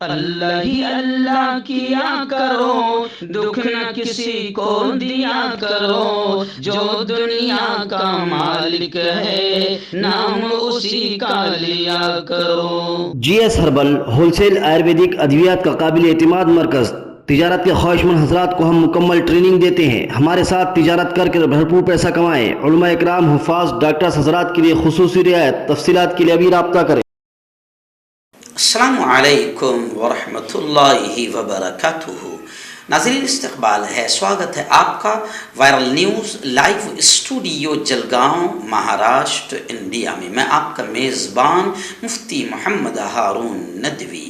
اللہ ہی اللہ کیا کرو، دکھ نہ کسی کو دیا کرو، جو دنیا کا مالک ہے نام اسی کا لیا کرو۔ G S herbal wholesale Ayurvedic ادویات کا قابل اعتماد مرکز۔ تجارت کے خواہشمند حضرات کو ہم مکمل ٹریننگ دیتے ہیں۔ ہمارے ساتھ تجارت کر کے بھرپور پیسہ کمائیں۔ علماء اکرام، حفاظ، ڈاکٹرز حضرات کے لیے خصوصی رعایت۔ تفصیلات کے لیے ابھی رابطہ کریں۔ السلام علیکم ورحمۃ اللہ وبرکاتہ۔ ناظرین، استقبال ہے، سواگت ہے آپ کا viral news live studio Jalgaon, Maharashtra, India میں۔ میں آپ کا میزبان مفتی محمد ہارون ندوی۔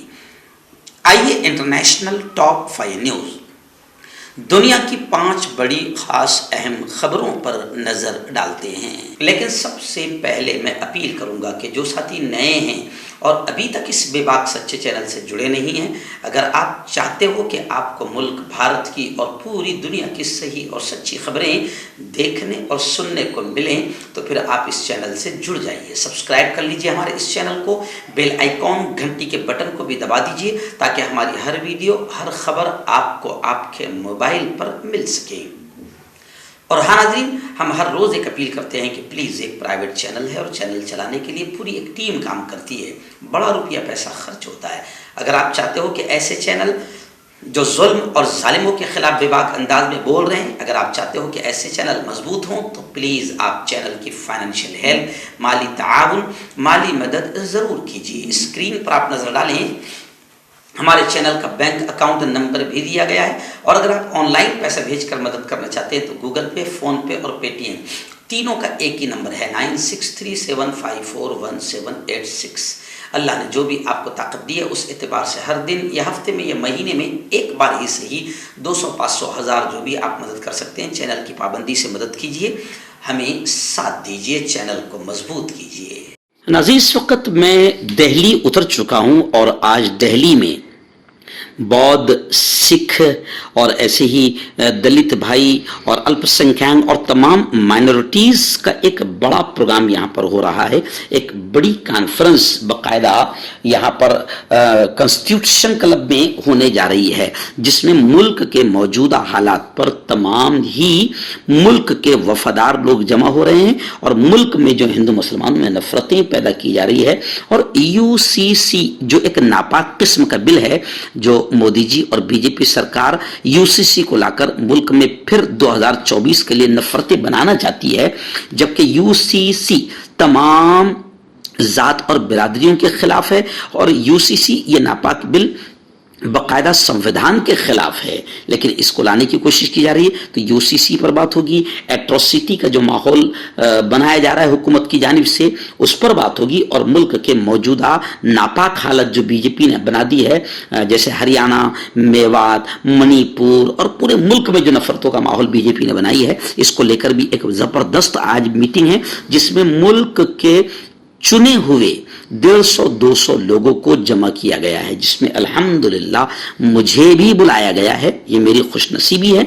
آئیے انٹرنیشنل ٹاپ 5 نیوز، دنیا کی 5 بڑی خاص اہم خبروں پر نظر ڈالتے ہیں۔ لیکن سب سے پہلے میں اپیل کروں گا کہ جو ساتھی نئے ہیں اور ابھی تک اس بے باک سچے چینل سے جڑے نہیں ہیں، اگر آپ چاہتے ہو کہ آپ کو ملک بھارت کی اور پوری دنیا کی صحیح اور سچی خبریں دیکھنے اور سننے کو ملیں تو پھر آپ اس چینل سے جڑ جائیے۔ سبسکرائب کر لیجئے ہمارے اس چینل کو، بیل آئیکن گھنٹی کے بٹن کو بھی دبا دیجئے تاکہ ہماری ہر ویڈیو، ہر خبر آپ کو آپ کے موبائل پر مل سکے۔ اور ہاں ناظرین، ہم ہر روز ایک اپیل کرتے ہیں کہ پلیز، ایک پرائیویٹ چینل ہے اور چینل چلانے کے لیے پوری ایک ٹیم کام کرتی ہے، بڑا روپیہ پیسہ خرچ ہوتا ہے۔ اگر آپ چاہتے ہو کہ ایسے چینل جو ظلم اور ظالموں کے خلاف بے باک انداز میں بول رہے ہیں، اگر آپ چاہتے ہو کہ ایسے چینل مضبوط ہوں تو پلیز آپ چینل کی فائنینشیل ہیلپ، مالی تعاون، مالی مدد ضرور کیجیے۔ اسکرین پر آپ نظر ڈالیں، ہمارے چینل کا بینک اکاؤنٹ نمبر بھی دیا گیا ہے، اور اگر آپ آن لائن پیسہ بھیج کر مدد کرنا چاہتے ہیں تو گوگل پے، فون پے اور پے ٹی ایم تینوں کا ایک ہی نمبر ہے، 9637541786۔ اللہ نے جو بھی آپ کو طاقت دی ہے اس اعتبار سے ہر دن یا ہفتے میں یا مہینے میں ایک بار ہی صحیح 200، 500، 1000 جو بھی آپ مدد کر سکتے ہیں، چینل کی پابندی سے مدد کیجیے، ہمیں ساتھ دیجیے، چینل کو مضبوط کیجیے۔ ناظرین، اس وقت میں دہلی اتر چکا ہوں اور آج دہلی میں بودھ، سکھ اور ایسے ہی دلت بھائی اور الپ سنکھیانک اور تمام مائنورٹیز کا ایک بڑا پروگرام یہاں پر ہو رہا ہے۔ ایک بڑی کانفرنس باقاعدہ یہاں پر کنسٹیٹیوشن کلب میں ہونے جا رہی ہے، جس میں ملک کے موجودہ حالات پر تمام ہی ملک کے وفادار لوگ جمع ہو رہے ہیں، اور ملک میں جو ہندو مسلمانوں میں نفرتیں پیدا کی جا رہی ہے، اور یو سی سی جو ایک ناپاک قسم کا بل ہے جو مودی جی اور بی جے پی سرکار یو سی سی کو لا کر ملک میں پھر 2024 کے لیے نفرتیں بنانا چاہتی ہے، جبکہ یو سی سی تمام ذات اور برادریوں کے خلاف ہے، اور یو سی سی یہ ناپاک بل باقاعدہ سمویدھان کے خلاف ہے، لیکن اس کو لانے کی کوشش کی جا رہی ہے۔ تو یو سی سی پر بات ہوگی، ایٹروسٹی کا جو ماحول بنایا جا رہا ہے حکومت کی جانب سے اس پر بات ہوگی، اور ملک کے موجودہ ناپاک حالت جو بی جے پی نے بنا دی ہے، جیسے ہریانہ، میوات، منی پور اور پورے ملک میں جو نفرتوں کا ماحول بی جے پی نے بنائی ہے، اس کو لے کر بھی ایک زبردست آج میٹنگ ہے، جس میں ملک کے چنے ہوئے 150-200 لوگوں کو جمع کیا گیا ہے، جس میں الحمدللہ مجھے بھی بلایا گیا ہے۔ یہ میری خوش نصیبی ہے،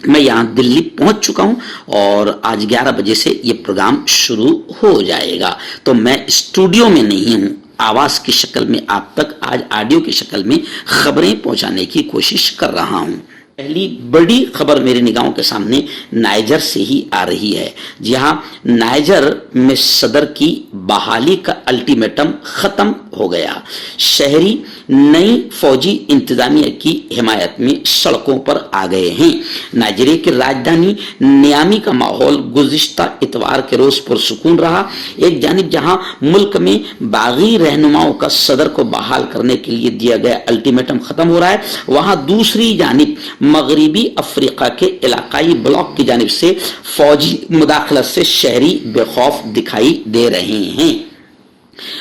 میں یہاں دلی پہنچ چکا ہوں اور آج 11 بجے سے یہ پروگرام شروع ہو جائے گا۔ تو میں اسٹوڈیو میں نہیں ہوں، آواز کی شکل میں آپ تک آج آڈیو کی شکل میں خبریں پہنچانے کی کوشش کر رہا ہوں۔ پہلی بڑی خبر میرے نگاہوں کے سامنے نائجر سے ہی آ رہی ہے، جہاں نائجر میں صدر کی بحالی کا الٹیمیٹم ختم ہو گیا۔ شہری نئی فوجی انتظامیہ کی حمایت میں سڑکوں پر آ گئے ہیں۔ نائجیریا کی راجدھانی نیامی کا ماحول گزشتہ اتوار کے روز پرسکون رہا۔ ایک جانب جہاں ملک میں باغی رہنماؤں کا صدر کو بحال کرنے کے لیے دیا گیا الٹیمیٹم ختم ہو رہا ہے، وہاں دوسری جانب مغربی افریقہ کے علاقائی بلاک کی جانب سے فوجی مداخلت سے شہری بے خوف دکھائی دے رہے ہیں۔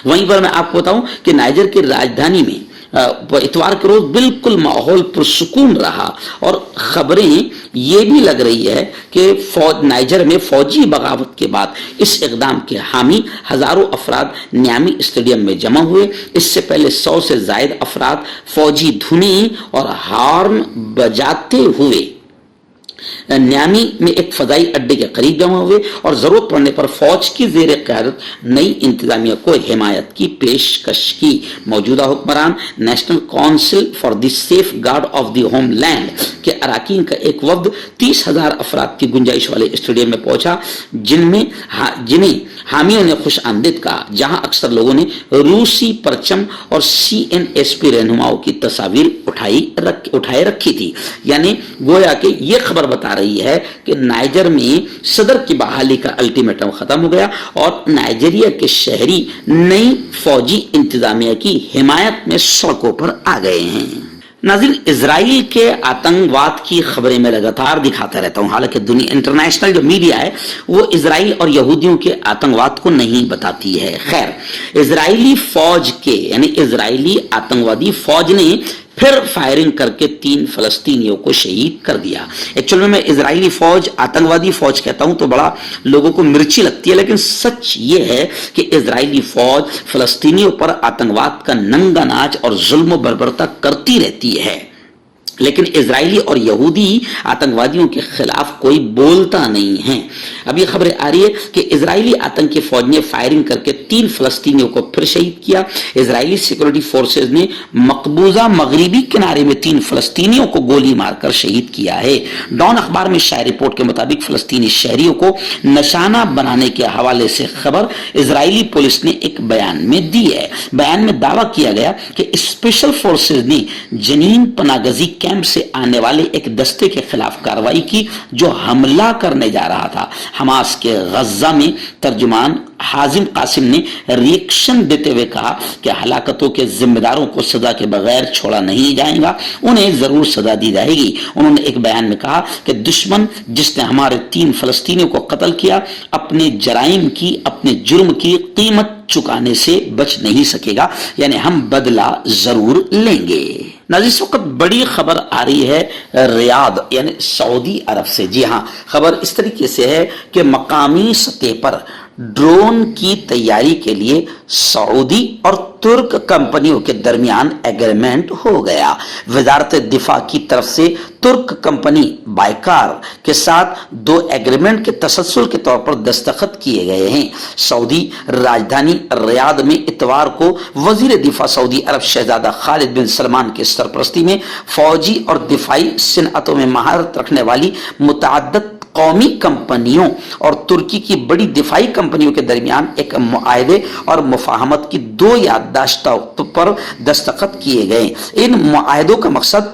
وہیں پر میں آپ کو بتاؤں کہ نائجر کی راجدھانی میں اتوار کے روز بالکل ماحول پرسکون رہا، اور خبریں یہ بھی لگ رہی ہے کہ نائجر میں فوجی بغاوت کے بعد اس اقدام کے حامی ہزاروں افراد نیامی اسٹیڈیم میں جمع ہوئے۔ اس سے پہلے 100 سے زائد افراد فوجی دھنیں اور ہارن بجاتے ہوئے न्यामी में एक फजाई अड्डे के करीब जमा हुए और जरूरत पड़ने पर फौज की जेर क़यादत नई इंतजामिया को हिमायत की पेशकश की। मौजूदा हुक्मरान national council for the safe guard of the homeland के अराकीन का एक वफ्द 30,000 अफराद की गुंजाइश वाले स्टेडियम में पहुंचा, जिन्हें हामियों ने खुश आमदीद कहा, जहां अक्सर लोगों ने रूसी परचम और CNSP रहनुमाओं की तस्वीर उठाए रखी थी। यानी गोया कि ये खबर बता रही है कि नाइजर में सदर की बहाली का अल्टीमेटम खत्म हो गया और नाइजीरिया के शहरी नई फौजी इंतजामिया की हिमायत में सड़कों पर आ गए हैं। नाज़रीन, इजराइल के आतंकवाद की खबरें मैं लगातार दिखाता रहता हूं। हालांकि दुनिया इंटरनेशनल जो मीडिया है वो इजराइल और यहूदियों के आतंकवाद को नहीं बताती है। खैर, इजरायली फौज के यानी इजरायली आतंकवादी फौज ने फिर फायरिंग करके 3 फलस्तीनियों को शहीद कर दिया। एक्चुअल में मैं इजरायली फौज आतंकवादी फौज कहता हूं तो बड़ा लोगों को मिर्ची लगती है, लेकिन सच ये है कि इजरायली फौज फलस्तीनियों पर आतंकवाद का नंगा नाच और जुल्म बर्बरता करती रहती है, लेकिन इजरायली और यहूदी आतंकवादियों के खिलाफ कोई बोलता नहीं है। अब ये खबरें आ रही है कि इजरायली आतंकी फौज ने फायरिंग करके 3 फलस्तीनियों को फिर शहीद किया। इजरायली सिक्योरिटी फोर्सेज ने मकबूजा मगरिबी किनारे में 3 फलस्तीनियों को गोली मारकर शहीद किया है। डॉन अखबार में शाया रिपोर्ट के मुताबिक फलस्तीनी शहरियों को निशाना बनाने के हवाले से खबर इजरायली पुलिस ने एक बयान में दी है। बयान में दावा किया गया कि स्पेशल फोर्सेज ने जनीन पनागजी कैंप से आने वाले एक दस्ते के खिलाफ कार्रवाई की जो हमला करने जा रहा था। हमास के गज्जा में तर्जुमान हाजिम कासिम ने रिएक्शन देते हुए कहा कि हलाकतों के जिम्मेदारों को सजा के बगैर छोड़ा नहीं जाएगा, उन्हें जरूर सजा दी जाएगी। उन्होंने एक बयान में कहा कि दुश्मन जिसने हमारे 3 फलस्तीनियों को कत्ल किया अपने जराइम की, अपने जुर्म की कीमत चुकाने से बच नहीं सकेगा, यानी हम बदला जरूर लेंगे। नाज़रीन, इस वक्त बड़ी खबर आ रही है रियाद यानी सऊदी अरब से। जी हाँ, खबर इस तरीके से है कि मकामी सतह पर ड्रोन की तैयारी के लिए सऊदी और तुर्क कंपनियों के दरमियान एग्रीमेंट हो गया। वजारत दिफा की तरफ से तुर्क कंपनी बायकार के साथ 2 एग्रीमेंट के तसलसल के तौर पर दस्तखत किए गए हैं। सऊदी राजधानी रियाद में इतवार को वजीर दिफा सऊदी अरब शहजादा खालिद बिन सलमान की सरपरस्ती में फौजी और दिफाई सनअतों में महारत रखने वाली मुतअद्दिद कौमी कंपनियों और तुर्की की बड़ी दिफाई कंपनियों के दरमियान एक मुआहदे और मुफाहमत की 2 याददाश्तों पर दस्तखत किए गए। इन मुआहदों का मकसद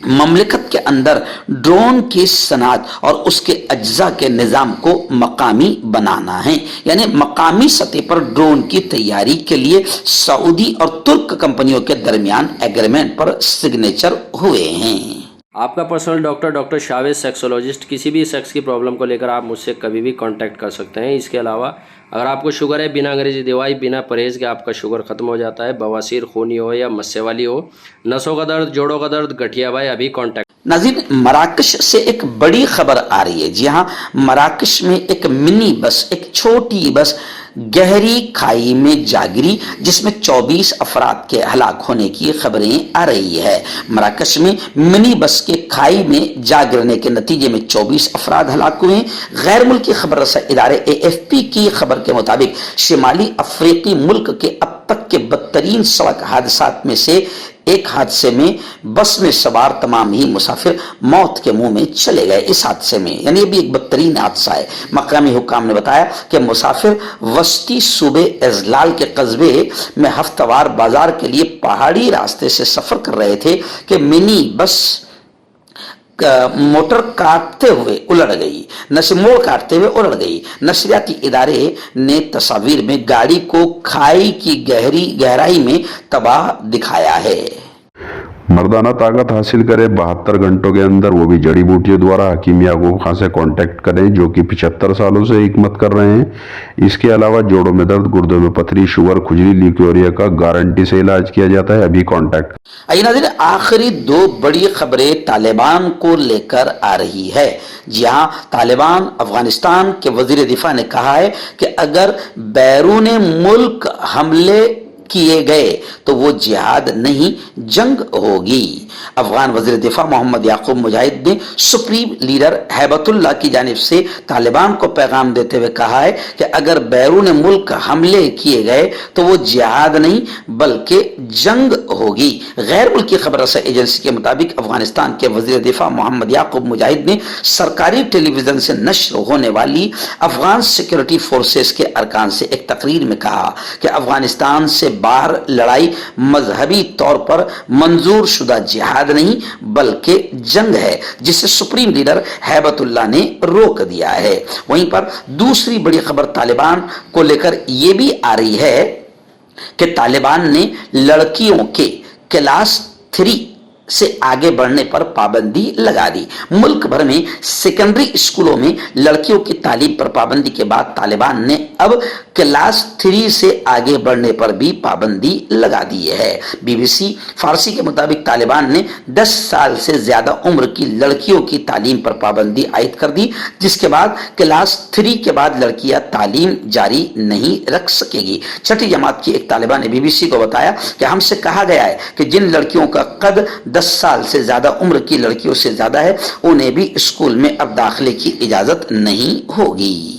ममलिकत के अंदर ड्रोन की सनअत और उसके अज्जा के निज़ाम को मकामी बनाना है। यानी मकामी सतह पर ड्रोन की तैयारी के लिए सऊदी और तुर्क कंपनियों के दरमियान एग्रीमेंट पर सिग्नेचर हुए हैं। आपका पर्सनल डॉक्टर शावेज सेक्सोलॉजिस्ट, किसी भी सेक्स की प्रॉब्लम को लेकर आप मुझसे कभी भी कांटेक्ट कर सकते हैं। इसके अलावा अगर आपको शुगर है, बिना अंग्रेजी दवाई बिना परहेज़ के आपका शुगर ख़त्म हो जाता है, बवासीर खूनी हो या मस्से वाली हो, नसों का दर्द, जोड़ों का दर्द, गठिया भाई, अभी कांटेक्ट। नाज़रीन, मराकश से एक बड़ी खबर आ रही है। जी हाँ, मराकश में एक मिनी बस, एक छोटी बस गहरी खाई में जा गिरी जिसमें 24 अफराद के हलाक होने की खबरें आ रही है। मराकश में मिनी बस के खाई में जा गिरने के नतीजे में 24 अफराद हलाक हुए। गैर मुल्की खबर रसा इदारे AFP की खबर के मुताबिक शिमाली अफ्रीकी मुल्क के अब तक के बदतरीन सड़क हादसात में से एक हादसे में बस में सवार तमाम ही मुसाफिर मौत के मुंह में चले गए। इस हादसे में यानी ये भी एक बदतरीन हादसा है। मकामी हुक्काम ने बताया कि मुसाफिर वस्ती सूबे इजलाल के कस्बे में हफ्तावार बाजार के लिए पहाड़ी रास्ते से सफर कर रहे थे कि मिनी बस मोटर काटते हुए उलट गई, मोड़ काटते हुए उलट गई। नशरियाती इदारे ने तस्वीर में गाड़ी को खाई की गहराई में तबाह दिखाया है। मर्दाना ताकत हासिल करे 72 घंटों के अंदर, वो भी जड़ी बूटियों द्वारा। हकीम याकूब खान से कांटेक्ट करें जो कि 75 सालों से हिकमत कर रहे हैं। इसके अलावा जोड़ों में दर्द, गुर्दों में पथरी, शुगर, खुजली, ल्यूकेरिया का गारंटी से इलाज किया जाता है। अभी कांटेक्ट। आइए नाज़रीन, आखिरी 2 बड़ी खबरें तालिबान को लेकर आ रही है। जी हाँ, तालिबान अफगानिस्तान के वजीर दिफा ने कहा है कि अगर बैरून मुल्क हमले किए गए तो वो जिहाद नहीं जंग होगी। अफगान वज़ीर दिफा मोहम्मद याकूब मुजाहिद ने सुप्रीम लीडर हैबतुल्लाह की जानिब से तालिबान को पैगाम देते हुए कहा है कि अगर बैरून मुल्क हमले किए गए तो वो जिहाद नहीं बल्कि जंग होगी। गैर मुल्की खबर रसा एजेंसी के मुताबिक अफगानिस्तान के वज़ीर दिफा मोहम्मद याकूब मुजाहिद ने सरकारी टेलीविजन से नश्र होने वाली अफगान सिक्योरिटी फोर्सेस के अरकान से एक तकरीर में कहा कि अफगानिस्तान से बाहर लड़ाई मजहबी तौर पर मंजूर शुदा जिहाद नहीं बल्कि जंग है, जिसे सुप्रीम लीडर हैबतुल्लाह ने रोक दिया है। वहीं पर दूसरी बड़ी खबर तालिबान को लेकर यह भी आ रही है कि तालिबान ने लड़कियों के क्लास 3 से आगे बढ़ने पर पाबंदी लगा दी। मुल्क भर में सेकेंडरी स्कूलों में लड़कियों की तालीम पर पाबंदी के बाद तालिबान ने अब क्लास 3 से आगे बढ़ने पर भी पाबंदी लगा दी है। बीबीसी फारसी के मुताबिक तालिबान ने 10 साल से ज्यादा उम्र की लड़कियों की तालीम पर पाबंदी आयद कर दी, जिसके बाद क्लास 3 के बाद लड़कियां तालीम जारी नहीं रख सकेगी। छठी जमात की एक तालिबा ने बीबीसी को बताया कि हमसे कहा गया है कि जिन लड़कियों का कद 10 साल से ज्यादा उम्र की लड़कियों से ज्यादा है उन्हें भी स्कूल में अब दाखिले की इजाजत नहीं होगी।